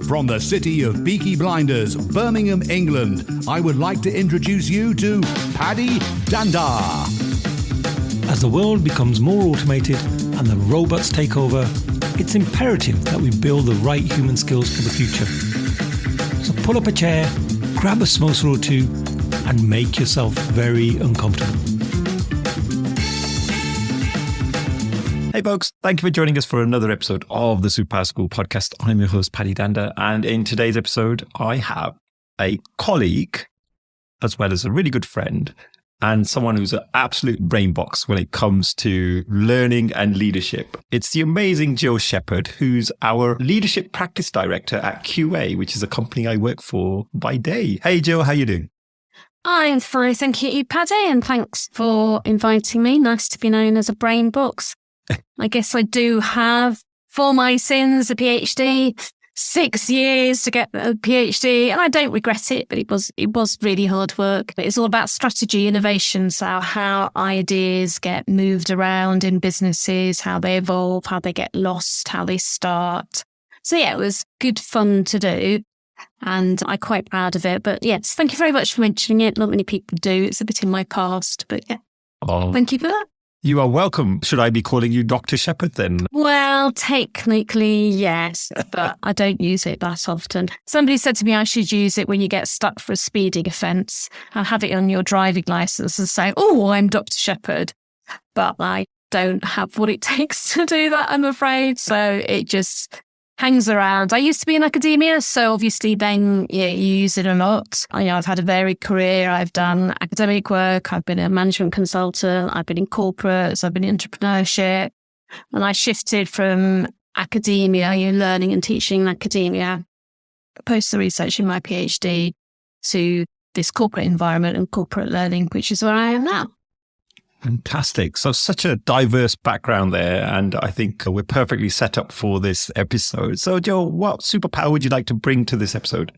From the city of Peaky Blinders, Birmingham, England, I would like to introduce you to Paddy Danda. As the world becomes more automated and the robots take over, it's imperative that we build the right human skills for the future. So pull up a chair, grab a samosa or two, and make yourself very uncomfortable. Hey folks, thank you for joining us for another episode of the Superpower School podcast. I'm your host, Paddy Danda, and in today's episode, I have a colleague, as well as a really good friend, and someone who's an absolute brain box when it comes to learning and leadership. It's the amazing Jill Shepherd, who's our leadership practice director at QA, which is a company I work for by day. Hey Jill, how you doing? I'm fine, thank you, Paddy, and thanks for inviting me. Nice to be known as a brain box. I guess I do have, for my sins, a PhD, 6 years to get a PhD, and I don't regret it, but it was really hard work. It's all about strategy, innovation, so how ideas get moved around in businesses, how they evolve, how they get lost, how they start. So yeah, it was good fun to do, and I'm quite proud of it. But yes, thank you very much for mentioning it. Not many people do. It's a bit in my past, but yeah, Thank you for that. You are welcome. Should I be calling you Dr. Shepherd then? Well, technically, yes, but I don't use it that often. Somebody said to me I should use it when you get stuck for a speeding offence. I'll have it on your driving licence and say, oh, I'm Dr. Shepherd. But I don't have what it takes to do that, I'm afraid. So it just hangs around. I used to be in academia, so obviously then you use it a lot. I've had a varied career. I've done academic work. I've been a management consultant. I've been in corporates. I've been in entrepreneurship. And I shifted from academia, learning and teaching in academia, post the research in my PhD, to this corporate environment and corporate learning, which is where I am now. Fantastic. So such a diverse background there, and I think we're perfectly set up for this episode. So Joe, what superpower would you like to bring to this episode?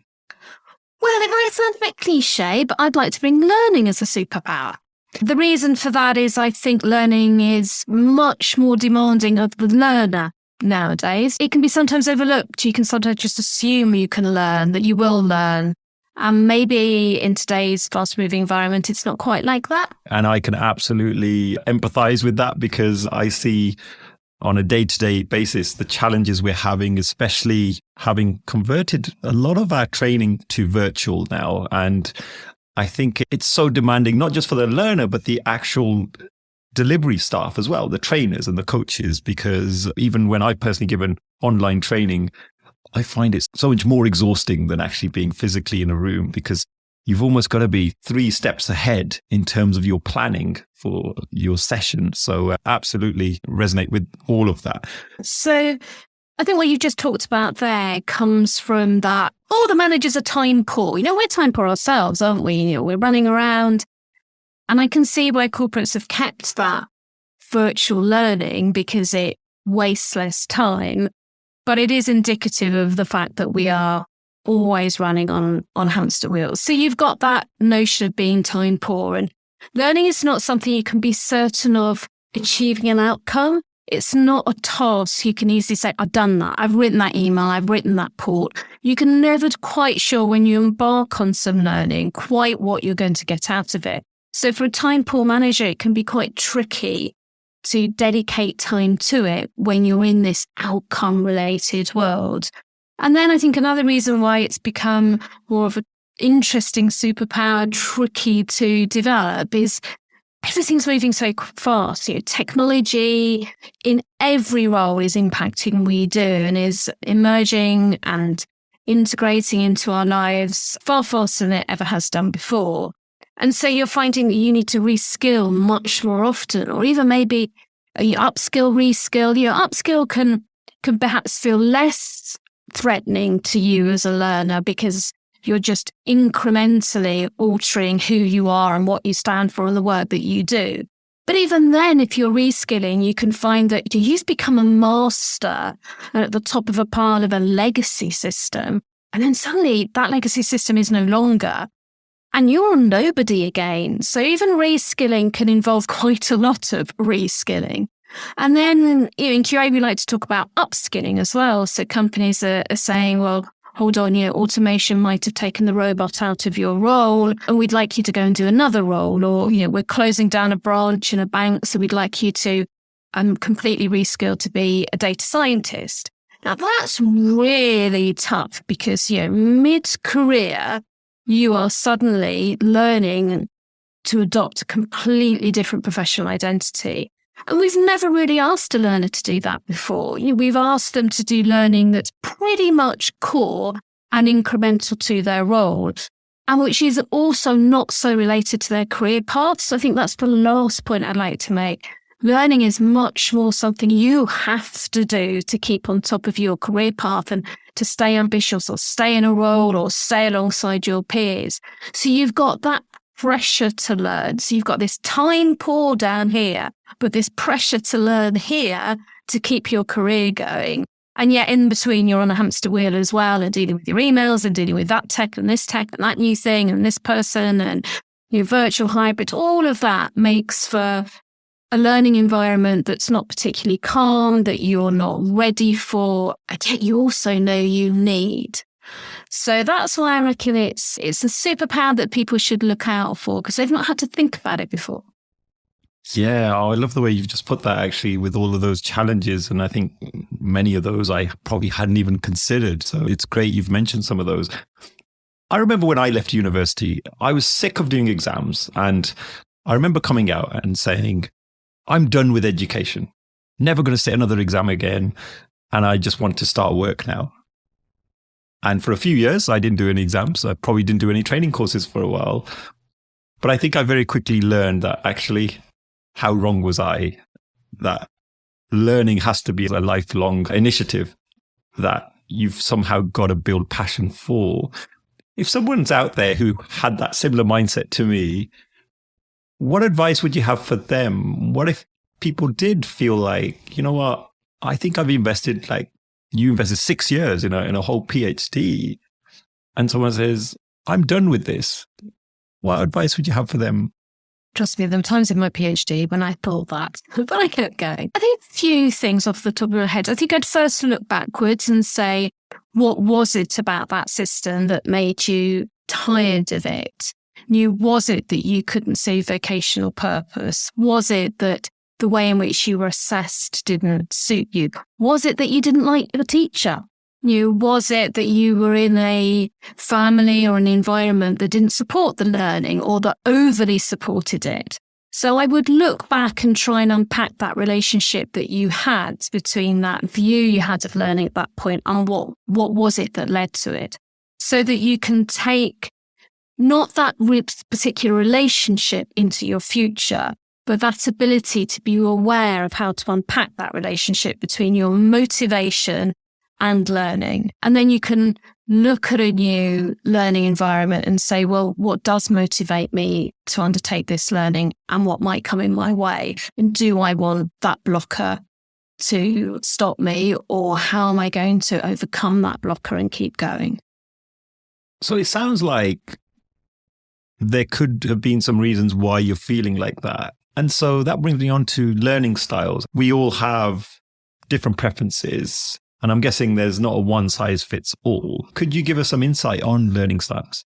Well, it might sound a bit cliche, but I'd like to bring learning as a superpower. The reason for that is I think learning is much more demanding of the learner nowadays. It can be sometimes overlooked. You can sometimes just assume you can learn, that you will learn. And maybe in today's fast-moving environment, it's not quite like that. And I can absolutely empathize with that, because I see on a day-to-day basis the challenges we're having, especially having converted a lot of our training to virtual now. And I think it's so demanding, not just for the learner, but the actual delivery staff as well, the trainers and the coaches, because even when I've personally given online training, I find it's so much more exhausting than actually being physically in a room, because you've almost got to be 3 steps ahead in terms of your planning for your session. So absolutely resonate with all of that. So I think what you just talked about there comes from that, the managers are time poor. We're time poor ourselves, aren't we? We're running around. And I can see why corporates have kept that virtual learning, because it wastes less time. But it is indicative of the fact that we are always running on hamster wheels. So you've got that notion of being time poor, and learning is not something you can be certain of achieving an outcome. It's not a task you can easily say, I've done that. I've written that email. I've written that port. You can never quite sure when you embark on some learning quite what you're going to get out of it. So for a time poor manager, it can be quite tricky to dedicate time to it when you're in this outcome-related world. And then I think another reason why it's become more of an interesting superpower, tricky to develop, is everything's moving so fast. Technology in every role is impacting what we do and is emerging and integrating into our lives far faster than it ever has done before. And so you're finding that you need to reskill much more often, or even maybe you upskill, reskill. Your upskill can perhaps feel less threatening to you as a learner, because you're just incrementally altering who you are and what you stand for and the work that you do. But even then, if you're reskilling, you can find that you've become a master at the top of a pile of a legacy system. And then suddenly that legacy system is no longer. And you're nobody again. So even reskilling can involve quite a lot of reskilling. And then in QA, we like to talk about upskilling as well. So companies are saying, well, hold on, automation might have taken the robot out of your role and we'd like you to go and do another role. Or, we're closing down a branch in a bank, so we'd like you to completely reskill to be a data scientist. Now, that's really tough because, mid-career, you are suddenly learning to adopt a completely different professional identity. And we've never really asked a learner to do that before. We've asked them to do learning that's pretty much core and incremental to their role, and which is also not so related to their career path. So I think that's the last point I'd like to make. Learning is much more something you have to do to keep on top of your career path and to stay ambitious or stay in a role or stay alongside your peers. So you've got that pressure to learn. So you've got this time poor down here, but this pressure to learn here to keep your career going. And yet in between, you're on a hamster wheel as well and dealing with your emails and dealing with that tech and that new thing and this person and your virtual hybrid. All of that makes for a learning environment that's not particularly calm, that you're not ready for, and yet you also know you need. So that's why I reckon it's a superpower that people should look out for because they've not had to think about it before. Yeah, I love the way you've just put that actually with all of those challenges. And I think many of those I probably hadn't even considered. So it's great you've mentioned some of those. I remember when I left university, I was sick of doing exams. And I remember coming out and saying, I'm done with education, never going to sit another exam again. And I just want to start work now. And for a few years, I didn't do any exams. I probably didn't do any training courses for a while. But I think I very quickly learned that actually, how wrong was I? That learning has to be a lifelong initiative that you've somehow got to build passion for. If someone's out there who had that similar mindset to me, what advice would you have for them? What if people did feel like, you know what, I think I've invested, like you invested 6 years in a whole PhD, and someone says, I'm done with this. What advice would you have for them? Trust me, there were times in my PhD when I thought that, but I kept going. I think a few things off the top of my head. I think I'd first look backwards and say, what was it about that system that made you tired of it? Was it that you couldn't see vocational purpose? Was it that the way in which you were assessed didn't suit you? Was it that you didn't like your teacher? Was it that you were in a family or an environment that didn't support the learning or that overly supported it? So I would look back and try and unpack that relationship that you had between that view you had of learning at that point and what was it that led to it, so that you can take not that particular relationship into your future, but that ability to be aware of how to unpack that relationship between your motivation and learning. And then you can look at a new learning environment and say, well, what does motivate me to undertake this learning and what might come in my way? And do I want that blocker to stop me, or how am I going to overcome that blocker and keep going? So it sounds like there could have been some reasons why you're feeling like that. And so that brings me on to learning styles. We all have different preferences, and I'm guessing there's not a one size fits all. Could you give us some insight on learning styles?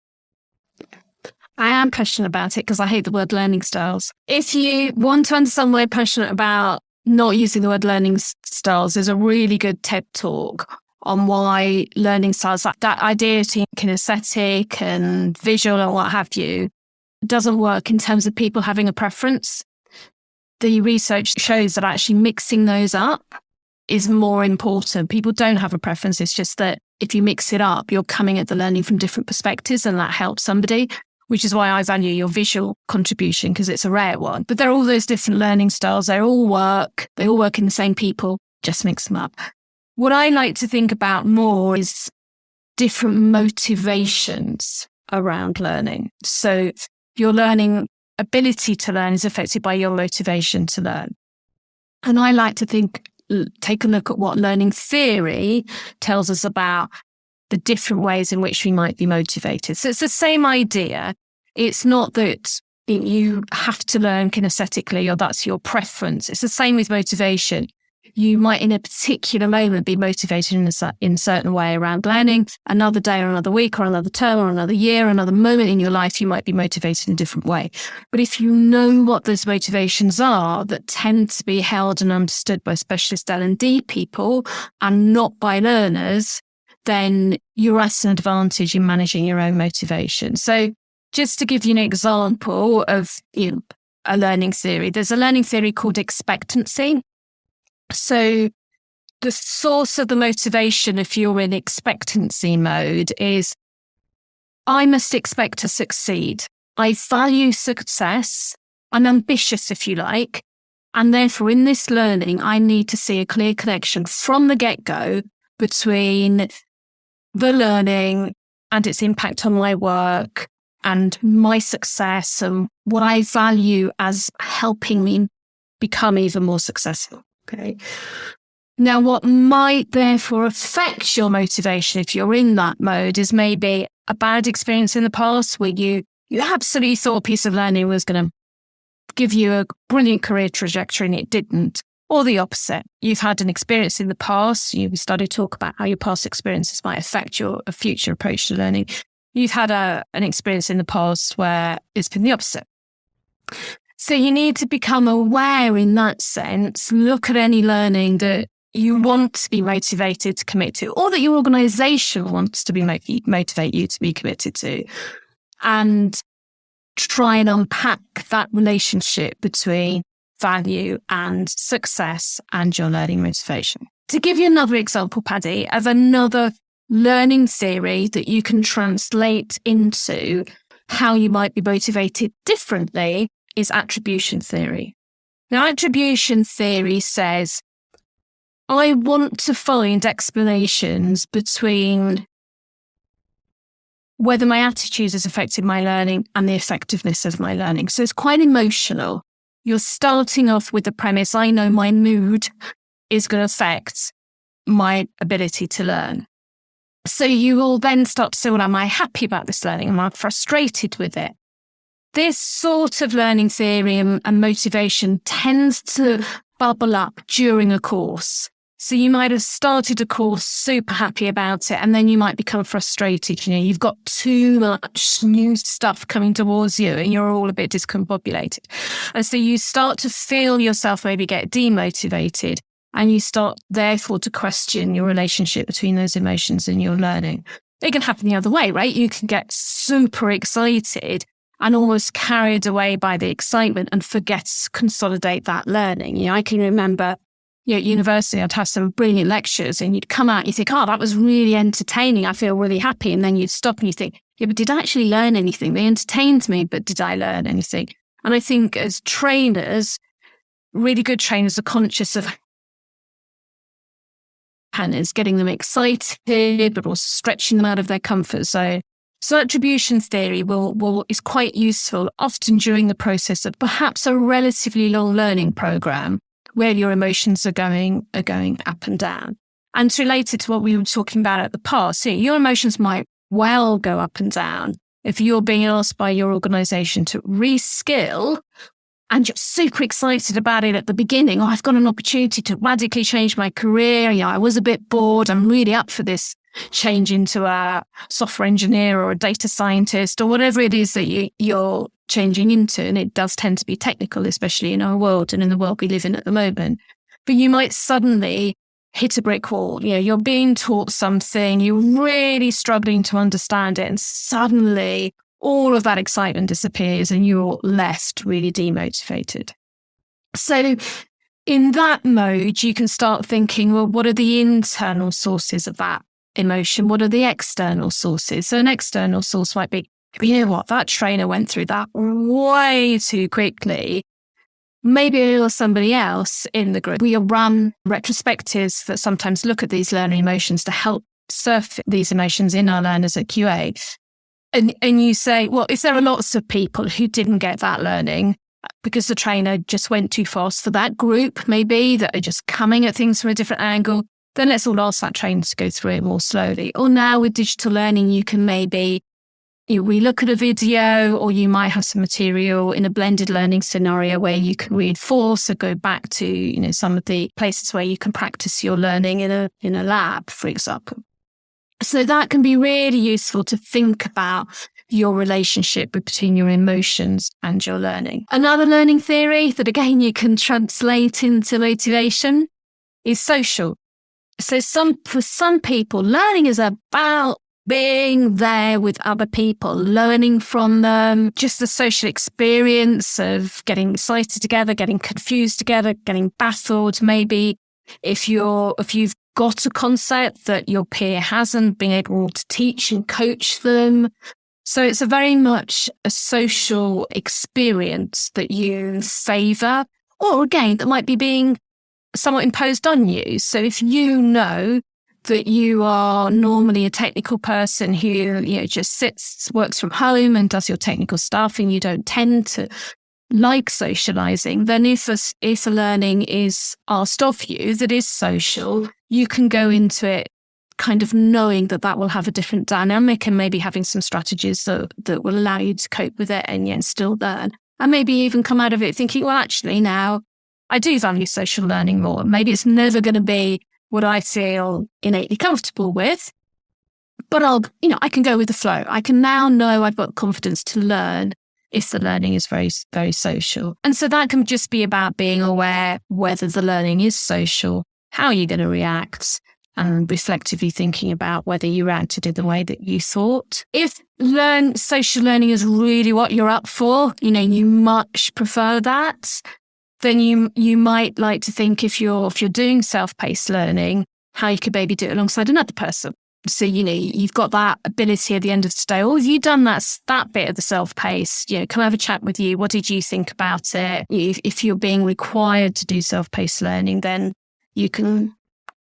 I am passionate about it because I hate the word learning styles. If you want to understand why I'm passionate about not using the word learning styles, there's a really good TED talk on why learning styles, that idea of kinesthetic and visual and what have you, doesn't work in terms of people having a preference. The research shows that actually mixing those up is more important. People don't have a preference. It's just that if you mix it up, you're coming at the learning from different perspectives, and that helps somebody, which is why I value your visual contribution because it's a rare one. But there are all those different learning styles. They all work in the same people, just mix them up. What I like to think about more is different motivations around learning. So your learning ability to learn is affected by your motivation to learn. And I like to take a look at what learning theory tells us about the different ways in which we might be motivated. So it's the same idea. It's not that you have to learn kinesthetically or that's your preference. It's the same with motivation. You might in a particular moment be motivated in a certain way around learning. Another day or another week or another term or another year, another moment in your life, you might be motivated in a different way. But if you know what those motivations are that tend to be held and understood by specialist L&D people and not by learners, then you're at an advantage in managing your own motivation. So just to give you an example of a learning theory, there's a learning theory called expectancy. So the source of the motivation, if you're in expectancy mode, is I must expect to succeed. I value success. I'm ambitious, if you like. And therefore, in this learning, I need to see a clear connection from the get-go between the learning and its impact on my work and my success and what I value as helping me become even more successful. Okay. Now, what might therefore affect your motivation if you're in that mode is maybe a bad experience in the past where you absolutely thought a piece of learning was going to give you a brilliant career trajectory and it didn't. Or the opposite. You've had an experience in the past. We started to talk about how your past experiences might affect your future approach to learning. You've had an experience in the past where it's been the opposite. So you need to become aware in that sense, look at any learning that you want to be motivated to commit to, or that your organisation wants to be motivate you to be committed to, and try and unpack that relationship between value and success and your learning motivation. To give you another example, Paddy, of another learning theory that you can translate into how you might be motivated differently is attribution theory. Now, attribution theory says, I want to find explanations between whether my attitudes has affected my learning and the effectiveness of my learning. So it's quite emotional. You're starting off with the premise, I know my mood is going to affect my ability to learn. So you will then start to say, well, am I happy about this learning? Am I frustrated with it? This sort of learning theory and motivation tends to bubble up during a course. So you might have started a course super happy about it, and then you might become frustrated. You've got too much new stuff coming towards you and you're all a bit discombobulated. And so you start to feel yourself maybe get demotivated, and you start therefore to question your relationship between those emotions and your learning. It can happen the other way, right? You can get super excited and almost carried away by the excitement and forget to consolidate that learning. I can remember at university, I'd have some brilliant lectures and you'd come out, you think, oh, that was really entertaining. I feel really happy. And then you'd stop and you think, yeah, but did I actually learn anything? They entertained me, but did I learn anything? And I think as trainers, really good trainers are conscious of getting them excited, but also stretching them out of their comfort zone. So attribution theory is quite useful, often during the process of perhaps a relatively long learning program where your emotions are going up and down. And it's related to what we were talking about at the past. Your emotions might well go up and down if you're being asked by your organisation to reskill and you're super excited about it at the beginning. Oh, I've got an opportunity to radically change my career. I was a bit bored. I'm really up for this change into a software engineer or a data scientist or whatever it is that you're changing into. And it does tend to be technical, especially in our world and in the world we live in at the moment. But you might suddenly hit a brick wall. You're being taught something, you're really struggling to understand it, and suddenly all of that excitement disappears and you're left really demotivated. So in that mode, you can start thinking, well, what are the internal sources of that emotion? What are the external sources? So an external source might be, you know what, that trainer went through that way too quickly. Maybe it was somebody else in the group. We run retrospectives that sometimes look at these learning emotions to help surf these emotions in our learners at QA. And you say, well, if there are lots of people who didn't get that learning because the trainer just went too fast for that group, maybe that are just coming at things from a different angle, then let's all ask that trainer to go through it more slowly. Or now with digital learning, you can maybe we look at a video, or you might have some material in a blended learning scenario where you can reinforce or go back to, some of the places where you can practice your learning in a lab, for example. So that can be really useful to think about your relationship between your emotions and your learning. Another learning theory that, again, you can translate into motivation is social. So for some people, learning is about being there with other people, learning from them, just the social experience of getting excited together, getting confused together, getting baffled. Maybe if you've got a concept that your peer hasn't, being able to teach and coach them. So it's a very much a social experience that you favour, or again, that might be being somewhat imposed on you. So if you know that you are normally a technical person who, just works from home and does your technical stuff, and you don't tend to like socializing, then if a learning is asked of you that is social, you can go into it kind of knowing that will have a different dynamic, and maybe having some strategies that will allow you to cope with it and still learn. And maybe even come out of it thinking, well, actually now I do value social learning more. Maybe it's never going to be what I feel innately comfortable with, but I can go with the flow. I can now know I've got confidence to learn if the learning is very, very social. And so that can just be about being aware whether the learning is social, how you're going to react, and reflectively thinking about whether you reacted in the way that you thought. If social learning is really what you're up for, you much prefer that, then you might like to think if you're doing self-paced learning, how you could maybe do it alongside another person. So, you've got that ability at the end of the day, oh, have you done that bit of the self-paced? Come have a chat with you. What did you think about it? If you're being required to do self-paced learning, then you can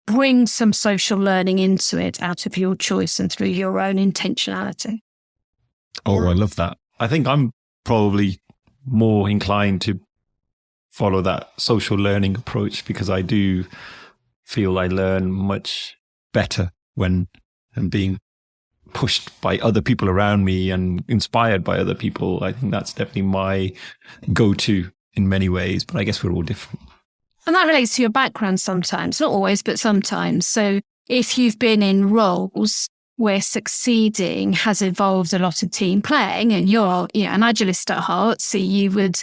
bring some social learning into it out of your choice and through your own intentionality. Oh, I love that. I think I'm probably more inclined to follow that social learning approach, because I do feel I learn much better when I'm being pushed by other people around me and inspired by other people. I think that's definitely my go-to in many ways, but I guess we're all different. And that relates to your background sometimes, not always, but sometimes. So if you've been in roles where succeeding has involved a lot of team playing, and you're an agilist at heart, so you would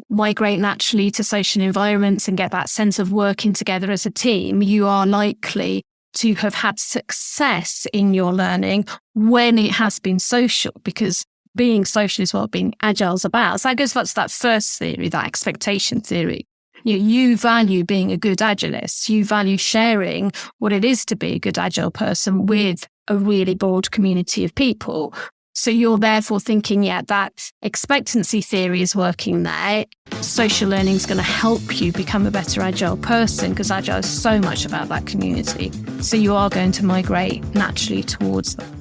migrate naturally to social environments and get that sense of working together as a team, you are likely to have had success in your learning when it has been social, because being social is what being agile is about. So that goes back to that first theory, that expectation theory. You value being a good agilist. You value sharing what it is to be a good agile person with a really broad community of people. So you're therefore thinking, that expectancy theory is working there. Social learning is going to help you become a better agile person, because agile is so much about that community. So you are going to migrate naturally towards that.